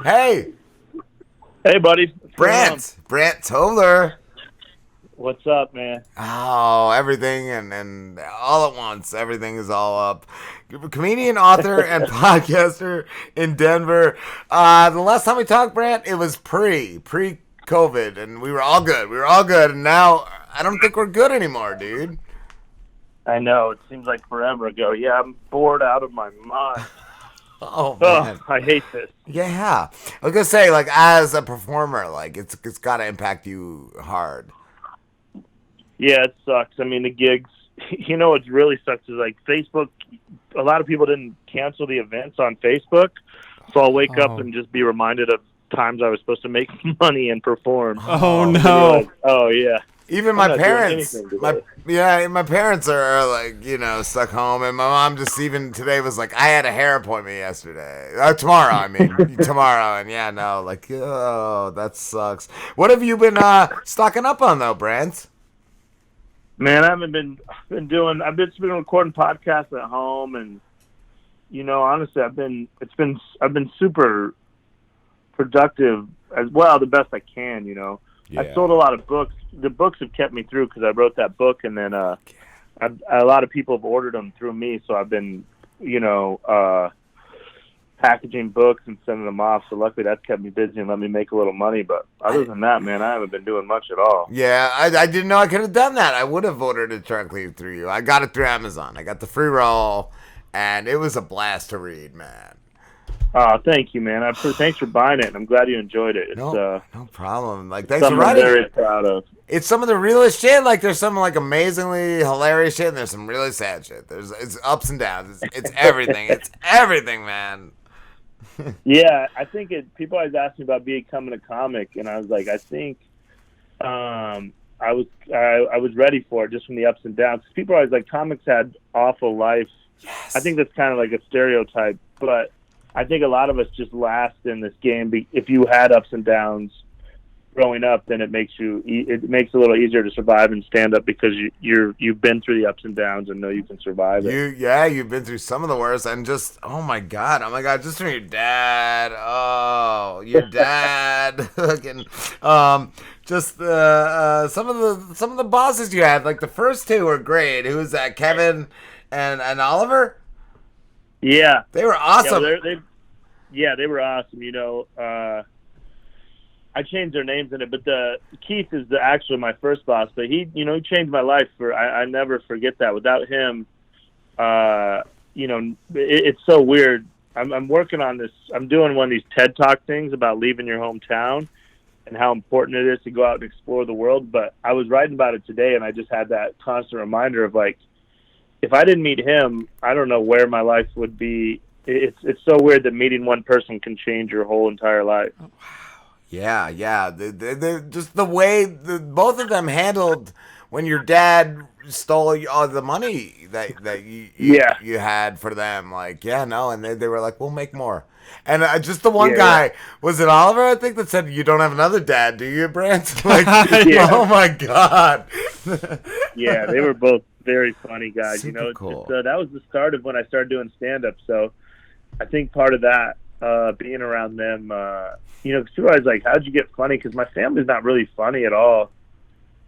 Hey, Hey, buddy. What's going on? Brandt Tobler. What's up, man? Oh, everything and all at once. Everything is all up. Comedian, author, and podcaster in Denver. The last time we talked, Brandt, it was pre-COVID, and we were all good. We were all good, and now I don't think we're good anymore, dude. I know. It seems like forever ago. Yeah, I'm bored out of my mind. Oh Oh, man. I hate this. Yeah. I was gonna say, like, as a performer, like it's gotta impact you hard. Yeah, it sucks. I mean, the gigs, what really sucks is like Facebook, a lot of people didn't cancel the events on Facebook. So I'll wake up Oh. and just be reminded of times I was supposed to make money and perform. Oh And no. be like, oh, yeah. Even I'm my not doing parents, anything my today. yeah, my parents are like stuck home, and my mom just even today was like, I had a hair appointment yesterday, tomorrow. I mean tomorrow, and yeah, no, like oh, that sucks. What have you been stocking up on though, Brent? Man, I've just been recording podcasts at home, and honestly, I've been super productive as well, the best I can. I sold a lot of books. The books have kept me through because I wrote that book, and then a lot of people have ordered them through me. So I've been, packaging books and sending them off. So luckily, that's kept me busy and let me make a little money. But other than that, man, I haven't been doing much at all. Yeah, I didn't know I could have done that. I would have ordered it directly through you. I got it through Amazon. I got the free roll, and it was a blast to read, man. Oh, thank you, man. Thanks for buying it, and I'm glad you enjoyed it. It's No problem. Like, thanks for something I'm writing very it. proud of. It's some of the realest shit. Like, there's some like amazingly hilarious shit, and there's some really sad shit. It's ups and downs. It's everything. It's everything, man. Yeah, I think people always ask me about becoming a comic, and I was like, I think I was ready for it just from the ups and downs. 'Cause people are always like, comics had awful lives. Yes. I think that's kind of like a stereotype, but I think a lot of us just last in this game. If you had ups and downs growing up, then it makes it a little easier to survive and stand up because you've been through the ups and downs and know you can survive it. You've been through some of the worst, and just oh my god, just from your dad. Oh, your dad. Fucking, just some of the bosses you had. Like the first two were great. Who was that? Kevin and Oliver. Yeah, They were awesome. they were awesome. I changed their names in it, but Keith is actually my first boss. But he changed my life. I never forget that. Without him, it's so weird. I'm working on this. I'm doing one of these TED Talk things about leaving your hometown and how important it is to go out and explore the world. But I was writing about it today, and I just had that constant reminder of like, if I didn't meet him, I don't know where my life would be. It's so weird that meeting one person can change your whole entire life. Yeah. They just the way both of them handled when your dad stole all the money that you had for them. Like, yeah, no, and they were like, we'll make more. And just the one guy, was it Oliver, I think, that said, you don't have another dad, do you, Brant? Like, Yeah. Oh my God. Yeah, they were both very funny guys. Super It's cool. just, that was the start of when I started doing stand-up. So I think part of that, being around them, because people are always like, how'd you get funny? Because my family's not really funny at all.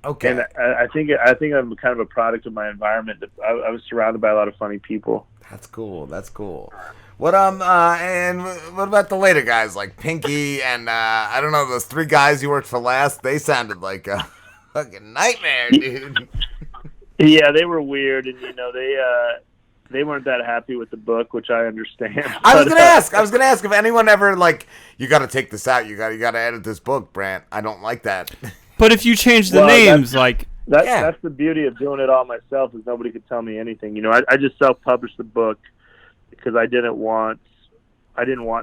Okay. And I think I'm kind of a product of my environment. I was surrounded by a lot of funny people. That's cool. What and what about the later guys like Pinky and I don't know, those three guys you worked for last? They sounded like a fucking nightmare, dude. Yeah, they were weird, and they weren't that happy with the book, which I understand. I was gonna ask if anyone ever like, you got to take this out. You got to edit this book, Brant. I don't like that. But if you change the Well, names, like That's the beauty of doing it all myself, is nobody could tell me anything. I just self-published the book because I didn't want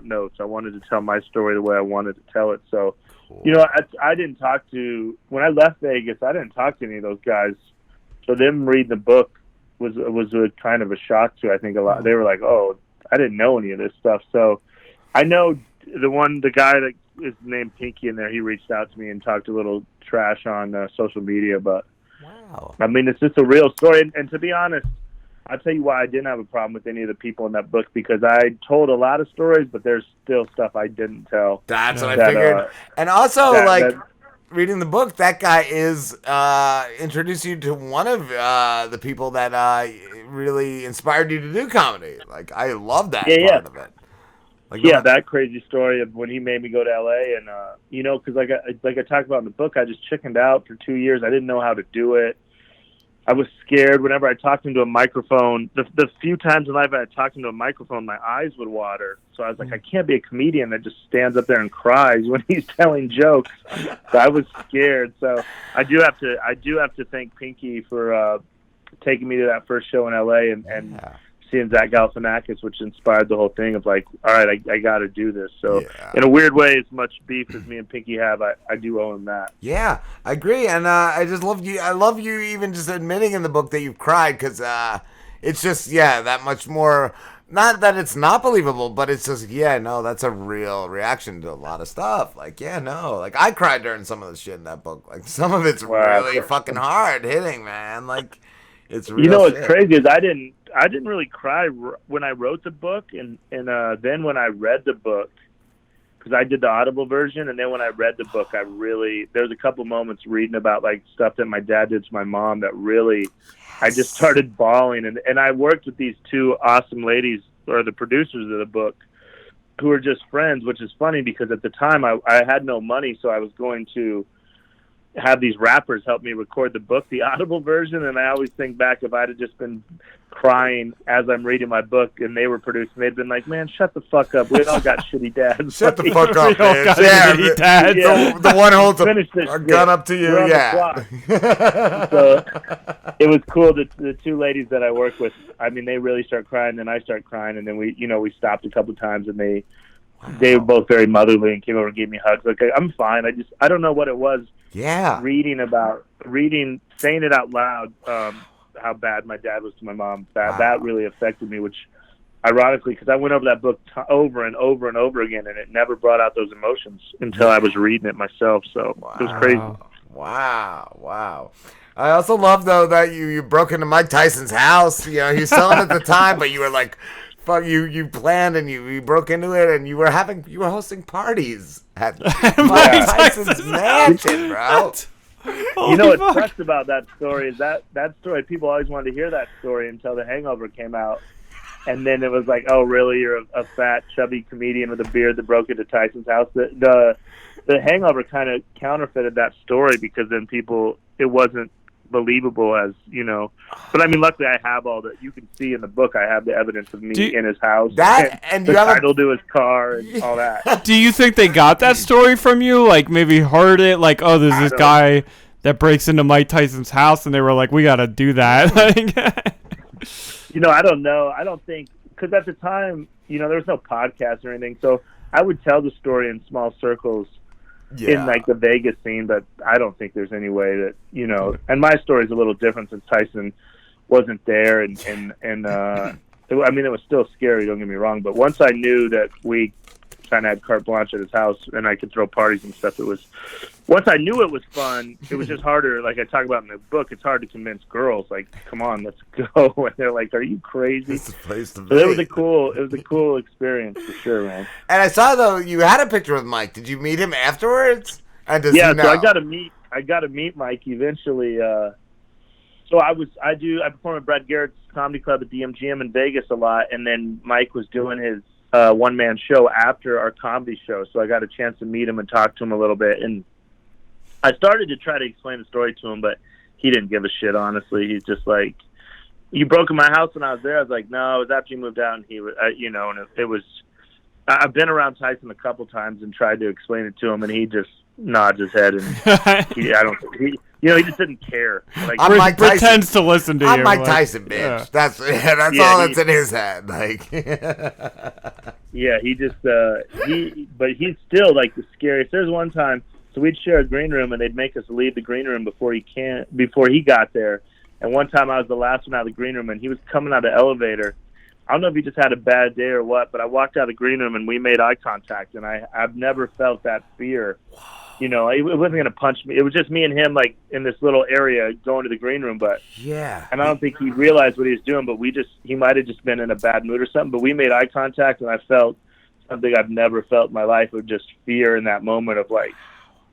notes. I wanted to tell my story the way I wanted to tell it. So, Cool. I didn't talk to, when I left Vegas, I didn't talk to any of those guys. So them reading the book was a kind of a shock to, I think, a lot. They were like, oh, I didn't know any of this stuff. So I know the guy that is named Pinky in there, he reached out to me and talked a little trash on social media, but Wow. I mean, it's just a real story. And to be honest, I'll tell you why I didn't have a problem with any of the people in that book, because I told a lot of stories, but there's still stuff I didn't tell. That's what I figured. And also, reading the book, that guy is introduced you to one of the people that really inspired you to do comedy. Like, I love that part of it. Like, that crazy story of when he made me go to LA, and because like I talked about in the book, I just chickened out for 2 years. I didn't know how to do it. I was scared whenever I talked into a microphone. The few times in life I talked into a microphone, my eyes would water. So I was like, I can't be a comedian that just stands up there and cries when he's telling jokes. So I was scared. So I do have to thank Pinky for taking me to that first show in LA and seeing Zach Galifianakis, which inspired the whole thing of like, all right, I got to do this. So in a weird way, as much beef as me and Pinky have, I do owe him that. Yeah, I agree. And I just love you. I love you even just admitting in the book that you've cried, because it's just, that much more, not that it's not believable, but it's just, that's a real reaction to a lot of stuff. Like, like I cried during some of the shit in that book. Like, some of it's really fucking hard hitting, man. Like, it's real what's crazy is I didn't really cry when I wrote the book, and then when I read the book, because I did the Audible version, and then when I read the book, there's a couple moments reading about like stuff that my dad did to my mom that really, I just started bawling, and I worked with these two awesome ladies, or the producers of the book, who are just friends, which is funny because at the time I had no money, so I was going to have these rappers help me record the book, the Audible version, and I always think back, if I'd have just been crying as I'm reading my book and they were producing, they'd been like, man, shut the fuck up. We all got shitty dads. Shut the fuck up, man. Shitty dads. The one holds a gun up to you. So it was cool that the two ladies that I work with, I mean, they really start crying, and I start crying, and then we stopped a couple times, and they were both very motherly and came over and gave me hugs. Like, I'm fine. I don't know what it was. Saying it out loud, how bad my dad was to my mom. That really affected me, which ironically, because I went over that book over and over and over again, and it never brought out those emotions until I was reading it myself. So it was crazy. Wow. I also love, though, that you broke into Mike Tyson's house. You know, he was selling at the time, but you were like, fuck, you planned and you broke into it, and you were hosting parties at Mike Tyson's mansion, bro. What sucks about that story is that story, people always wanted to hear that story until The Hangover came out. And then it was like, oh, really? You're a fat, chubby comedian with a beard that broke into Tyson's house? The Hangover kind of counterfeited that story, because then it wasn't believable as, But I mean, luckily I have all that. You can see in the book, I have the evidence of me in his house. And the title to his car and all that. Do you think they got that story from you? Like, maybe heard it? Like, oh, there's this guy that breaks into Mike Tyson's house, and they were like, we got to do that. I don't know. I don't think, because at the time, there was no podcast or anything. So I would tell the story in small circles in like the Vegas scene, but I don't think there's any way that, and my story is a little different since Tyson wasn't there. And it was still scary, don't get me wrong. But once I knew that we kind of had carte blanche at his house and I could throw parties and stuff, once I knew it was fun, it was just harder. Like I talk about in the book, it's hard to convince girls, like, come on, let's go. And they're like, are you crazy? It's the place to be. So it was a cool experience for sure, man. And I saw, though, you had a picture with Mike. Did you meet him afterwards? And does he know? So I got to meet Mike eventually. So I perform at Brad Garrett's comedy club at the MGM in Vegas a lot, and then Mike was doing his one-man show after our comedy show, so I got a chance to meet him and talk to him a little bit, and I started to try to explain the story to him, but he didn't give a shit, honestly. He's just like, you broke in my house when I was there? I was like, no, it was after you moved out, and he was, and it was, I've been around Tyson a couple times and tried to explain it to him, and he just nods his head, and he just didn't care. Like, Mike Tyson, pretends to listen to you. I'm Mike Tyson, bitch. Yeah. That's all that's in his head. Like, yeah, he just but he's still like the scariest. There's one time, so we'd share a green room, and they'd make us leave the green room before he got there. And one time I was the last one out of the green room, and he was coming out of the elevator. I don't know if he just had a bad day or what, but I walked out of the green room and we made eye contact, and I've never felt that fear You know, it wasn't going to punch me. It was just me and him, like, in this little area going to the green room. But yeah. And I don't think he realized what he was doing, but he might have just been in a bad mood or something. But we made eye contact, and I felt something I've never felt in my life, of just fear in that moment of, like,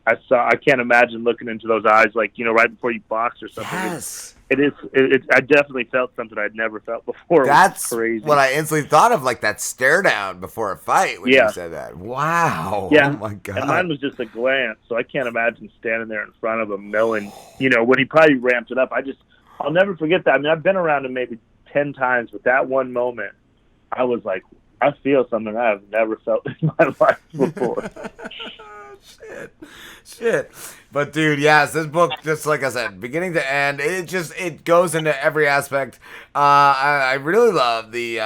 I can't imagine looking into those eyes, like, you know, right before you box or something. Yes. I definitely felt something I'd never felt before. That's crazy. what I instantly thought of, like that stare down before a fight when you said that. Wow. Yeah. Oh my God. And mine was just a glance, so I can't imagine standing there in front of him knowing, you know, when he probably ramped it up. I'll never forget that. I mean, I've been around him maybe 10 times, but that one moment, I was like, I feel something I have never felt in my life before. Shit. But dude, yes, this book, just like I said, beginning to end, it goes into every aspect. I really love the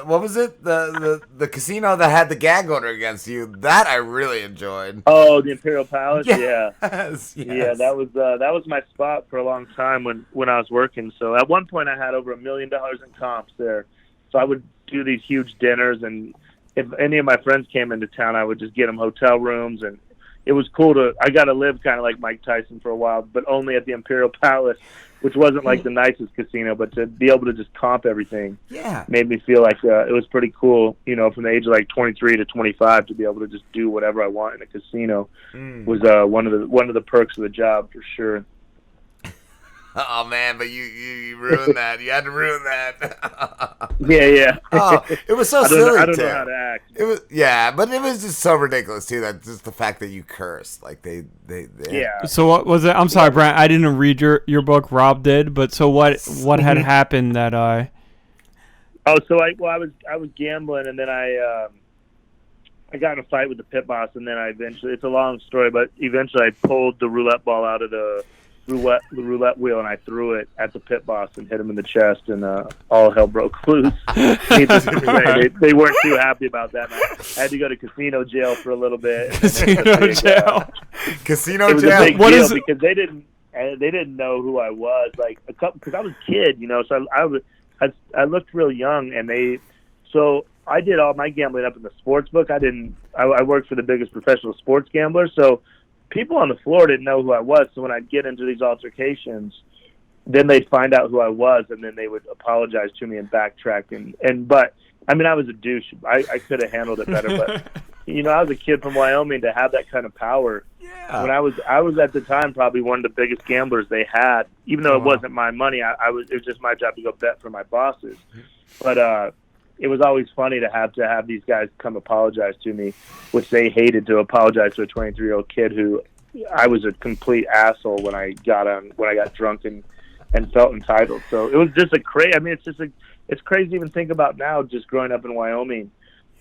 what was it? The casino that had the gag order against you. That I really enjoyed. Oh, the Imperial Palace. Yes. Yeah, that was my spot for a long time when I was working. So at one point I had over $1 million in comps there. So I would do these huge dinners, and if any of my friends came into town, I would just get them hotel rooms, and it was cool I got to live kind of like Mike Tyson for a while, but only at the Imperial Palace, which wasn't like the nicest casino, but to be able to just comp everything made me feel like it was pretty cool, you know, from the age of like 23 to 25 to be able to just do whatever I want in a casino was one of the perks of the job for sure. Oh man, but you ruined that. You had to ruin that. Yeah. Oh, it was so silly. I don't too. know how to act. It was but it was just so ridiculous too. That just the fact that you cursed, like they. Yeah. So what was it? I'm sorry, Brent. I didn't read your book. Rob did, but so what had happened that I? Oh, so I was gambling, and then I got in a fight with the pit boss, and then it's a long story, but eventually I pulled the roulette ball out of the roulette wheel, and I threw it at the pit boss and hit him in the chest, and all hell broke loose. Needless to say, they weren't too happy about that. I had to go to casino jail for a little bit. Casino jail. What is it? Because they didn't know who I was. Like because I was a kid, you know. So I looked real young, and so I did all my gambling up in the sports book. I worked for the biggest professional sports gambler, so people on the floor didn't know who I was. So when I'd get into these altercations, then they'd find out who I was, and then they would apologize to me and backtrack. But I mean, I was a douche. I could have handled it better, but you know, I was a kid from Wyoming to have that kind of power. Yeah. When I was at the time probably one of the biggest gamblers they had, even though it wasn't my money. It was just my job to go bet for my bosses. But it was always funny to have these guys come apologize to me, which they hated to apologize to a 23-year-old kid who I was a complete asshole when I got drunk and felt entitled. So it was just it's crazy to even think about now, just growing up in Wyoming,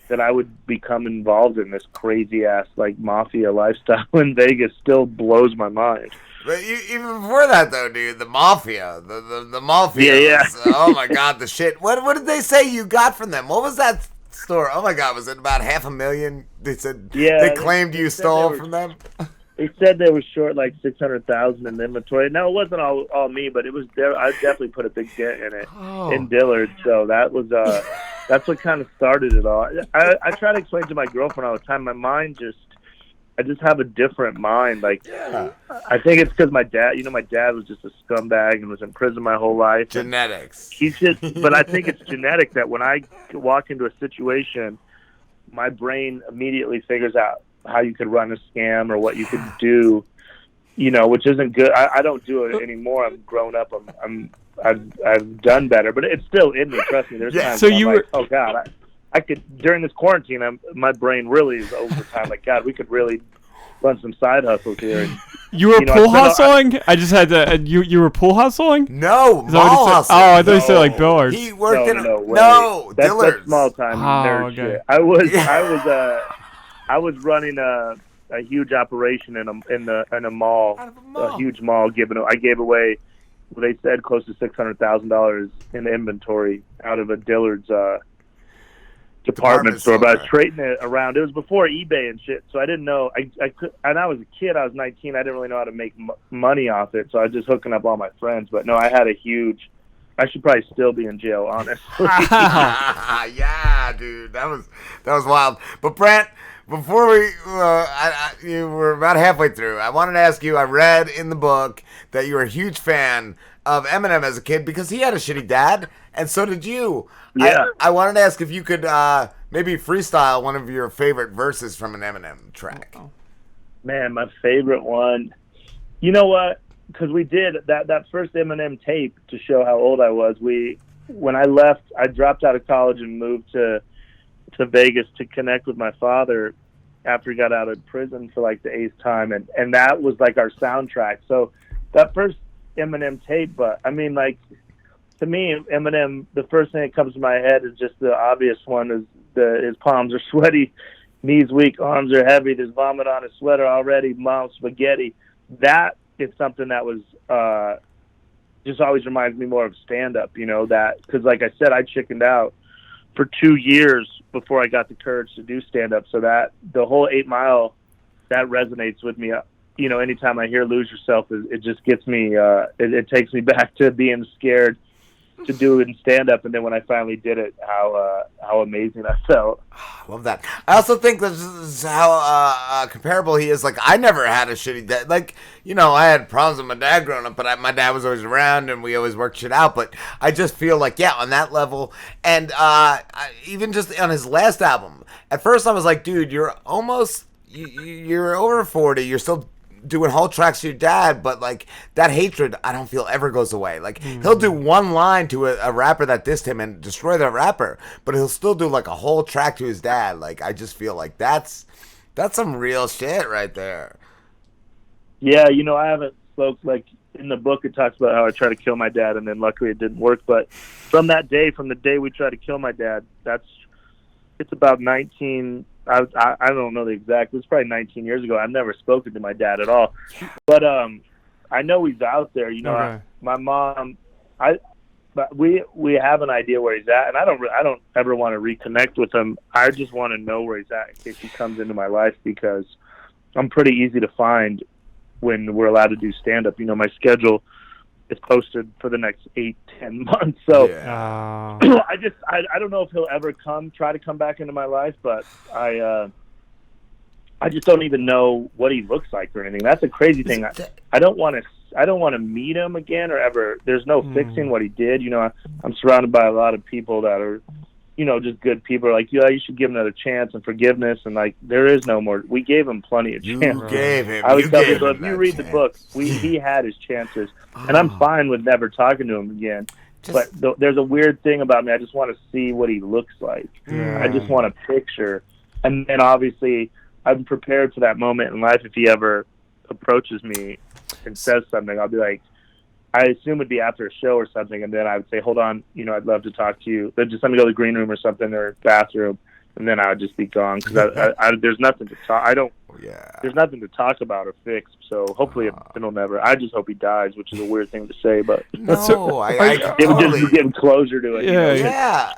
that I would become involved in this crazy ass like mafia lifestyle in Vegas still blows my mind. But even before that, though, dude, the mafia, the mafia. Yeah. Oh my God, the shit. What did they say you got from them? What was that store? Oh my God, was it about $500,000? They said they claimed you stole from them. They said they were short like $600,000 in inventory. No, it wasn't all me, but it was there. I definitely put a big dent in it in Dillard. So that was that's what kind of started it all. I try to explain to my girlfriend all the time. My mind I just have a different mind. Like, I think it's because my dad was just a scumbag and was in prison my whole life. Genetics. But I think it's genetic that when I walk into a situation, my brain immediately figures out how you could run a scam or what you could do, you know, which isn't good. I don't do it anymore. I'm grown up. I've done better, but it's still in me. Trust me. There's times so I'm like, oh God, I could, during this quarantine, my brain really is overtime. Like, God, we could really run some side hustles here. And, you were pool hustling? I just had to. You were pool hustling? No, mall hustling. Oh, I thought you said like Billards. He worked Dillard's. That's small time nerd okay. shit. I was running a huge operation in a mall, a huge mall. I gave away, they said, close to $600,000 in inventory out of a Dillard's department store, but I was trading it around. It was before eBay and shit, so I didn't know. I could, and I was a kid. I was 19. I didn't really know how to make money off it, so I was just hooking up all my friends. But no, I had a huge. I should probably still be in jail, honestly. Yeah, dude, that was wild. But Brent, before we, you were about halfway through. I wanted to ask you. I read in the book that you were a huge fan of Eminem as a kid because he had a shitty dad, and so did you. Yeah. I wanted to ask if you could maybe freestyle one of your favorite verses from an Eminem track. Man, my favorite one. You know what? Because we did that first Eminem tape to show how old I was. When I left, I dropped out of college and moved to Vegas to connect with my father after he got out of prison for like the 8th time, and that was like our soundtrack. So that first Eminem tape, but I mean, like, to me, Eminem, the first thing that comes to my head is just the obvious one: is his palms are sweaty, knees weak, arms are heavy, there's vomit on his sweater already, mom's spaghetti. That is something that was just always reminds me more of stand-up, you know, that, because like I said, I chickened out for 2 years before I got the courage to do stand-up. So that the whole 8 Mile, that resonates with me. You know, anytime I hear Lose Yourself, it just gets me, it takes me back to being scared to do it in stand-up. And then when I finally did it, how amazing I felt. Love that. I also think this is how comparable he is. Like, I never had a shitty dad. Like, you know, I had problems with my dad growing up, but my dad was always around and we always worked shit out. But I just feel like, yeah, on that level. And even just on his last album, at first I was like, dude, you're almost, you're over 40. You're still doing whole tracks to your dad, but like that hatred I don't feel ever goes away. Like he'll do one line to a rapper that dissed him and destroy that rapper, but he'll still do like a whole track to his dad. Like I just feel like that's some real shit right there. Yeah, you know, I haven't spoke, like in the book it talks about how I tried to kill my dad and then luckily it didn't work, but from the day we tried to kill my dad, it's about 19, I don't know the exact, it's probably 19 years ago. I've never spoken to my dad at all, but I know he's out there, you know. Okay. My mom, but we have an idea where he's at, and I don't ever want to reconnect with him. I just want to know where he's at in case he comes into my life, because I'm pretty easy to find when we're allowed to do stand-up. You know, my schedule is posted for the next 8-10 months, so Yeah. I don't know if he'll ever try to come back into my life, but I just don't even know what he looks like or anything. That's a crazy thing. I don't want to meet him again or ever. There's no fixing what he did. You know, I'm surrounded by a lot of people that are, you know, just good people. Are like, yeah, you should give him another chance and forgiveness. And like, there is no more. We gave him plenty of chances. You gave him. I would tell people, if him you read chance. the book, he had his chances, and I'm fine with never talking to him again. But there's a weird thing about me. I just want to see what he looks like. Yeah. I just want a picture, and then obviously I'm prepared for that moment in life. If he ever approaches me and says something, I'll be like, I assume it'd be after a show or something, and then I would say, hold on, you know, I'd love to talk to you. Then just let me go to the green room or something, or bathroom, and then I would just be gone, because there's nothing to talk. There's nothing to talk about or fix. So hopefully it'll never. I just hope he dies, which is a weird thing to say, but No, I it would totally. just be getting closer to it. Yeah, you know? Yeah.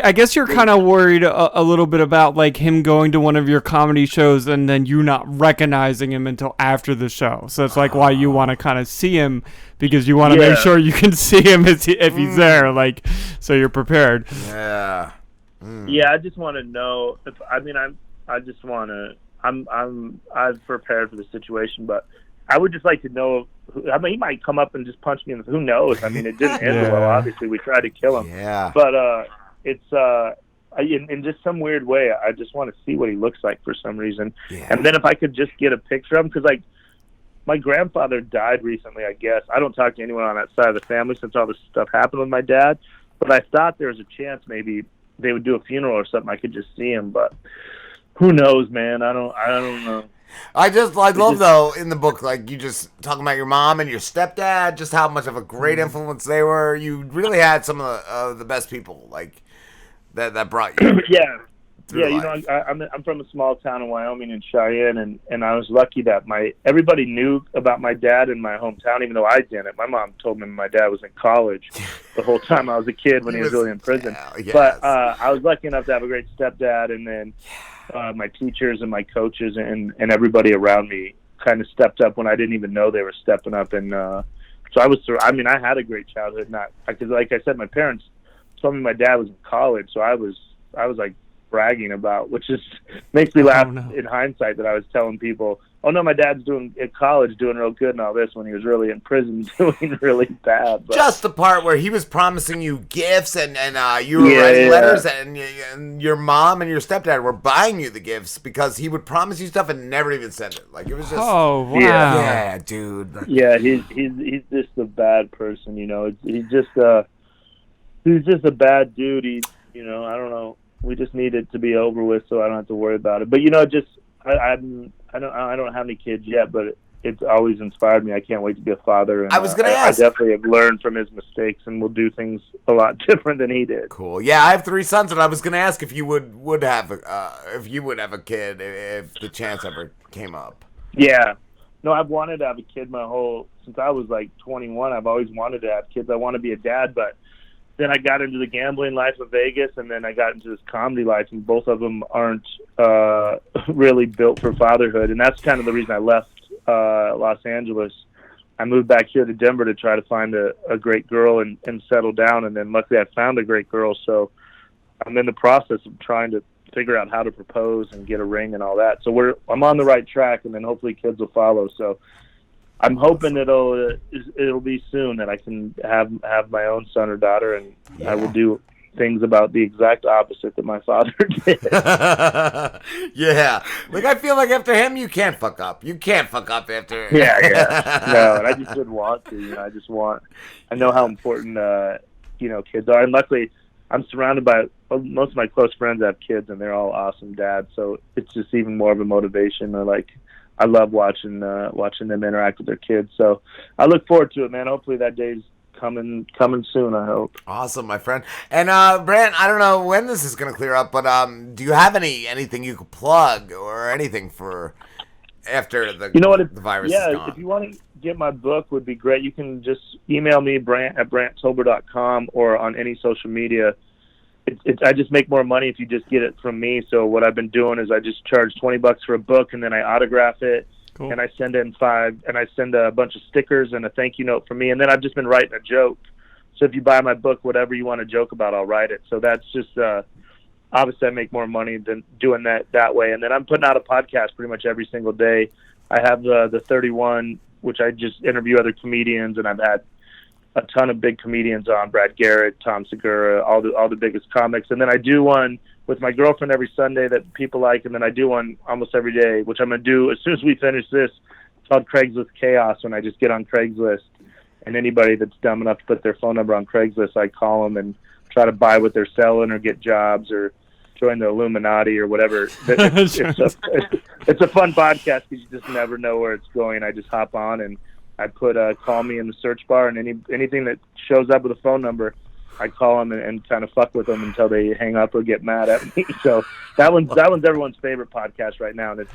I guess you're kind of worried a little bit about like him going to one of your comedy shows and then you not recognizing him until after the show. So it's like why you want to kind of see him, because you want to make sure you can see him if he's there, like, so you're prepared. Yeah. Yeah, I just want to know. I've prepared for the situation, but I would just like to know. I mean, he might come up and just punch me in the. Who knows? I mean, it didn't end well. Obviously, we tried to kill him. Yeah. But it's in just some weird way. I just want to see what he looks like for some reason. Yeah. And then if I could just get a picture of him, because like my grandfather died recently. I guess I don't talk to anyone on that side of the family since all this stuff happened with my dad. But I thought there was a chance maybe they would do a funeral or something. I could just see him, but who knows, man? I don't know. I love though in the book, like you just talking about your mom and your stepdad, just how much of a great influence they were. You really had some of the best people like that brought you. Yeah. through You life. know, I'm from a small town in Wyoming, in Cheyenne, and I was lucky that everybody knew about my dad in my hometown, even though I didn't. My mom told me my dad was in college the whole time I was a kid when he was really in prison. Yes. But I was lucky enough to have a great stepdad, and then my teachers and my coaches and everybody around me kind of stepped up when I didn't even know they were stepping up. And so I had a great childhood. Because like I said, my parents told me my dad was in college, so I was like bragging about, which just makes me laugh no. in hindsight that I was telling people, oh no, my dad's doing at college doing real good and all this, when he was really in prison doing really bad. But just the part where he was promising you gifts and you were writing letters and your mom and your stepdad were buying you the gifts because he would promise you stuff and never even send it. Like, it was just, oh wow, yeah, dude. Yeah, he's just a bad person, you know. He's just a bad dude. I don't know. We just need it to be over with so I don't have to worry about it. But I don't have any kids yet, but it's always inspired me. I can't wait to be a father. And I was gonna ask. I definitely have learned from his mistakes and will do things a lot different than he did. Cool. Yeah, I have 3 sons, and I was gonna ask if you would have a kid if the chance ever came up. Yeah. No, I've wanted to have a kid since I was like 21. I've always wanted to have kids. I want to be a dad, but then I got into the gambling life of Vegas, and then I got into this comedy life, and both of them aren't really built for fatherhood. And that's kind of the reason I left Los Angeles. I moved back here to Denver to try to find a great girl and settle down, and then luckily I found a great girl. So I'm in the process of trying to figure out how to propose and get a ring and all that. So I'm on the right track, and then hopefully kids will follow. So I'm hoping it'll be soon that I can have my own son or daughter, and I will do things about the exact opposite that my father did. Yeah. Like, I feel like after him, you can't fuck up. You can't fuck up after. Yeah. No, and I just didn't want to. I know how important, kids are. And luckily, I'm surrounded by most of my close friends have kids, and they're all awesome dads. So it's just even more of a motivation. I love watching them interact with their kids. So I look forward to it, man. Hopefully that day's coming soon, I hope. Awesome, my friend. And Brandt, I don't know when this is going to clear up, but do you have anything you could plug or anything for after the virus is gone? If you want to get my book, would be great. You can just email me, Brandt at BrandtTobler.com, or on any social media. I just make more money if you just get it from me. So what I've been doing is I just charge $20 for a book, and then I autograph it. Cool. And I send in 5, and I send a bunch of stickers and a thank you note from me. And then I've just been writing a joke. So if you buy my book, whatever you want to joke about, I'll write it. So that's just, obviously I make more money than doing that way. And then I'm putting out a podcast pretty much every single day. I have the 31, which I just interview other comedians, and I've had a ton of big comedians on, Brad Garrett, Tom Segura, all the biggest comics. And then I do one with my girlfriend every Sunday that people like, and then I do one almost every day, which I'm going to do as soon as we finish this. It's called Craigslist Chaos, when I just get on Craigslist, and anybody that's dumb enough to put their phone number on Craigslist, I call them and try to buy what they're selling or get jobs or join the Illuminati or whatever. It's a fun podcast because you just never know where it's going. I just hop on and I put call me in the search bar, and anything that shows up with a phone number, I call them and kind of fuck with them until they hang up or get mad at me. So that one's everyone's favorite podcast right now, and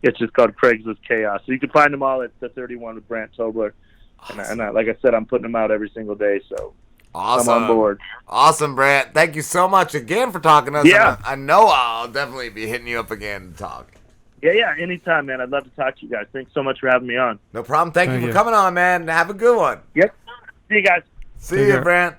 it's just called Craigslist Chaos. So you can find them all at the 31 with Brandt Tobler. Awesome. And I, like I said, I'm putting them out every single day. So awesome. I'm on board. Awesome, Brandt. Thank you so much again for talking to us. Yeah. I know I'll definitely be hitting you up again to talk. Yeah, anytime, man. I'd love to talk to you guys. Thanks so much for having me on. No problem. Thank you for coming on, man. Have a good one. Yep. See you guys. See you, Brandt.